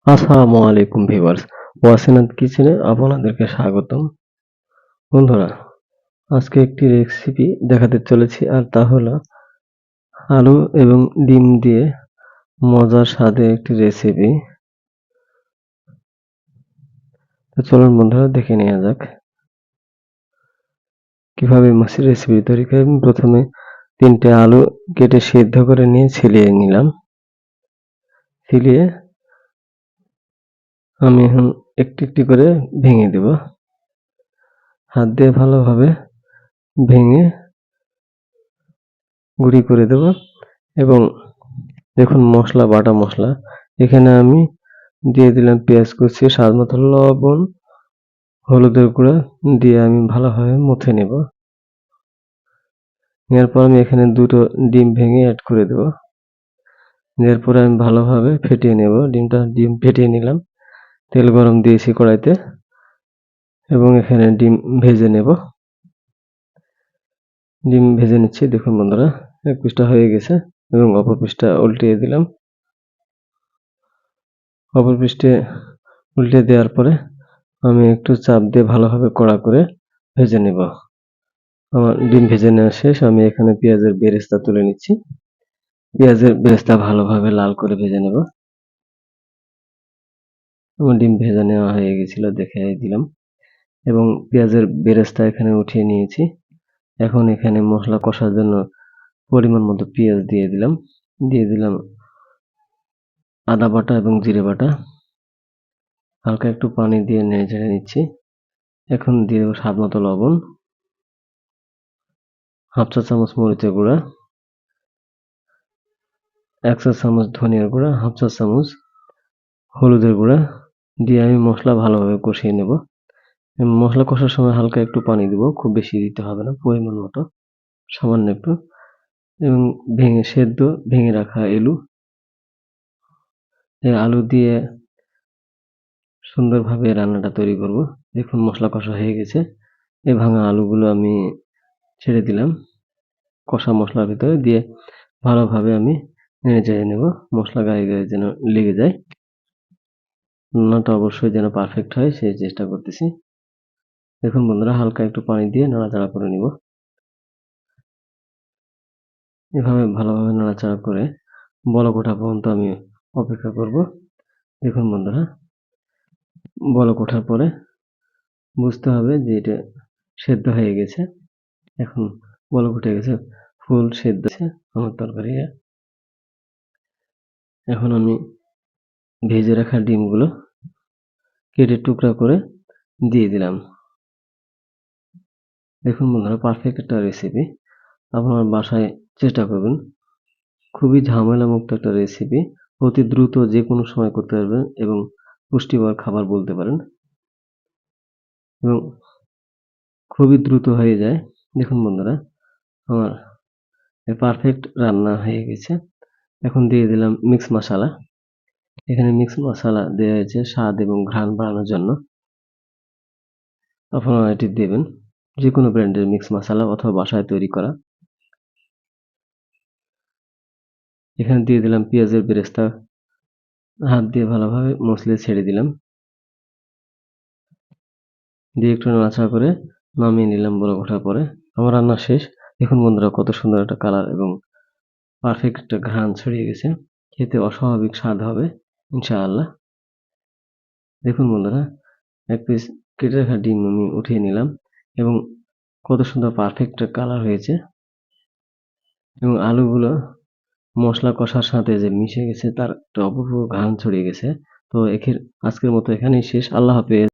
আসসালামু আলাইকুম ভিউয়ার্স, ওয়াসিনাথ কিচেনে আপনাদেরকে স্বাগতম। বন্ধুরা, আজকে একটি রেসিপি দেখাতে চলেছি, আর তা হলো আলু এবং ডিম দিয়ে মজার স্বাদের একটি রেসিপি। তো চলুন বন্ধুরা, দেখে নেওয়া যাক কিভাবে রেসিপি তৈরি করি। আমি প্রথমে 3টে আলু কেটে সিদ্ধ করে নিয়ে ছিলিয়ে নিলাম। ছিলিয়ে আমি এখন একটি একটি করে ভেঙে দেব। হাত দিয়ে ভালোভাবে ভেঙে গুঁড়ি করে দেব। এবং দেখুন, বাটা মশলা এখানে আমি দিয়ে দিলাম পেঁয়াজ কুচি, স্বাদ মতো লবণ, হলুদের গুঁড়া দিয়ে আমি ভালোভাবে মুছে নেব। নেওয়ার পর আমি এখানে 2টো ডিম ভেঙে অ্যাড করে দেব। দেওয়ার পরে আমি ভালোভাবে ফেটিয়ে নেব। ডিম ফেটিয়ে নিলাম। তেল গরম দিয়েছি কড়াইতে এবং এখানে ডিম ভেজে নেব। ডিম ভেজে নিচ্ছি। দেখুন বন্ধুরা, এক পিসটা হয়ে গেছে এবং অপর পিসটা উল্টিয়ে দিলাম। অপর পিসটা উল্টে দেওয়ার পরে আমি একটু চাপ দিয়ে ভালোভাবে কড়া করে ভেজে নেব। আমার ডিম ভেজে নেওয়া শেষ। আমি এখানে পেঁয়াজের বেরেস্তা তুলে নিচ্ছি। পেঁয়াজের বেরেস্তা ভালোভাবে লাল করে ভেজে নেব। আমার ডিম ভেজে নেওয়া হয়ে গেছিল, দেখে দিলাম। এবং পেঁয়াজের বেরেস্তা এখানে উঠিয়ে নিয়েছি। এখন এখানে মশলা কষার জন্য পরিমাণ মতো পেঁয়াজ দিয়ে দিলাম। দিয়ে দিলাম আদা বাটা এবং জিরে বাটা। হালকা একটু পানি দিয়ে নেড়ে নিচ্ছি। এখন দিয়ে দেবো স্বাদ মতো লবণ, হাফ চা চামচ মরিচের গুঁড়া, 1 চা চামচ ধনিয়ার গুঁড়া, হাফ চা চামচ হলুদের গুঁড়া দিয়ে আমি মশলা ভালোভাবে কষিয়ে নেব। মশলা কষার সময় হালকা একটু পানি দিব, খুব বেশি দিতে হবে না, পরিমাণ মতো সামান্য একটু। এবং ভেঙে রাখা আলু দিয়ে সুন্দরভাবে রান্নাটা তৈরি করব। দেখুন, মশলা কষা হয়ে গেছে। এই ভাঙা আলুগুলো আমি ছেড়ে দিলাম কষা মশলার ভিতরে দিয়ে ভালোভাবে আমি নেড়ে চেড়ে নেব। মশলা গায়ে গায়ে যেন লেগে যায়। রান্নাটা অবশ্যই যেন পারফেক্ট হয় সেই চেষ্টা করতেছি। দেখুন বন্ধুরা, হালকা একটু পানি দিয়ে নাড়াচাড়া করে নিব। এভাবে ভালোভাবে নাড়াচাড়া করে বলক ওঠা পর্যন্ত আমি অপেক্ষা করব। দেখুন বন্ধুরা, বলক ওঠার পরে বুঝতে হবে যে এটা সেদ্ধ হয়ে গেছে। এখন বলক উঠে গেছে, ফুল সেদ্ধ হয়েছে আমার তরকারি। এখন আমি ভেজে রাখা ডিমগুলো কেটে টুকরা করে দিয়ে দিলাম। দেখুন বন্ধুরা, পারফেক্ট একটা রেসিপি। আপনার বাসায় চেষ্টা করবেন। খুবই ঝামেলামুক্ত একটা রেসিপি। অতি দ্রুত যে কোনো সময় করতে পারবেন এবং পুষ্টিকর খাবার বলতে পারেন। এবং খুবই দ্রুত হয়ে যায়। দেখুন বন্ধুরা, আমার পারফেক্ট রান্না হয়ে গেছে। এখন দিয়ে দিলাম মিক্স মশলা। এখানে মিক্স মশলা দেওয়া হয়েছে স্বাদ এবং ঘ্রাণ বাড়ানোর জন্য। আপনারা এটি দেবেন, যে কোনো ব্র্যান্ডের মিক্স মশলা অথবা বাসায় তৈরি করা। এখানে দিয়ে দিলাম পেঁয়াজের বেরেস্তা। হাত দিয়ে ভালোভাবে মসলে ছেড়ে দিলাম। দিয়ে একটু নাড়াচাড়া করে নামিয়ে নিলাম বলক ওঠার পরে। আমার রান্না শেষ। দেখুন বন্ধুরা, কত সুন্দর একটা কালার এবং পারফেক্ট একটা ঘ্রাণ ছড়িয়ে গেছে। খেতে অস্বাভাবিক স্বাদ হবে ইনশাআল্লাহ। দেখুন বন্ধুরা, এক পিস কেটে রাখা ডিম আমি উঠিয়ে নিলাম এবং কত সুন্দর পারফেক্ট কালার হয়েছে। এবং আলুগুলো মশলা কষার সাথে যে মিশে গেছে তার একটা অপূর্ব ঘ্রাণ ছড়িয়ে গেছে। তো আজকের মতো এখানেই শেষ। আল্লাহ হাফেজ।